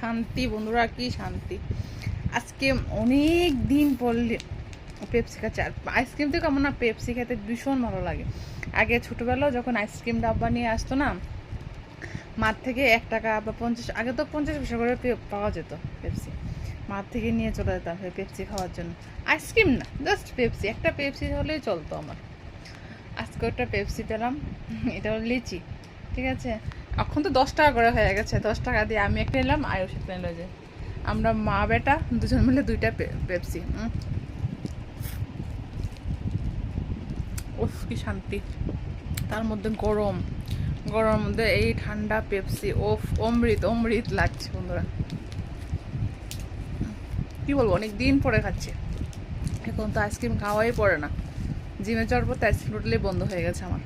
শান্তি বন্ধুরা, কি শান্তি। আজকে অনেক দিন পর পেপসি খাচ্ছে। আর আইসক্রিম থেকে আমার না পেপসি খেতে ভীষণ ভালো লাগে। আগে ছোটোবেলাও যখন আইসক্রিম ডাব্বা নিয়ে আসতো না মাঠ থেকে 1 টাকা বা 50, আগে তো 50 পয়সা করে পাওয়া যেত পেপসি, মাঠ থেকে নিয়ে চলে যেতাম পেপসি খাওয়ার জন্য। আইসক্রিম না, জাস্ট পেপসি, একটা পেপসি হলেই চলতো আমার। আজকে একটা পেপসি পেলাম, এটা হলো লিচি, ঠিক আছে। এখন তো 10 টাকা করে হয়ে গেছে, 10 টাকা দিয়ে আমি একটা নিলাম, আয়ুষ একটা নিল। যে আমরা মা বেটা দুজন মিলে 2টা পেপসি। উফ কি শান্তি। তার মধ্যে গরম গরম মধ্যে এই ঠান্ডা পেপসি, ওফ অমৃত অমৃত লাগছে বন্ধুরা। কি বলবো, অনেক দিন পরে খাচ্ছি। এখন তো আইসক্রিম খাওয়াই পড়ে না, জিমে চড়বো তো আইসক্রিম টোটালি বন্ধ হয়ে গেছে আমার।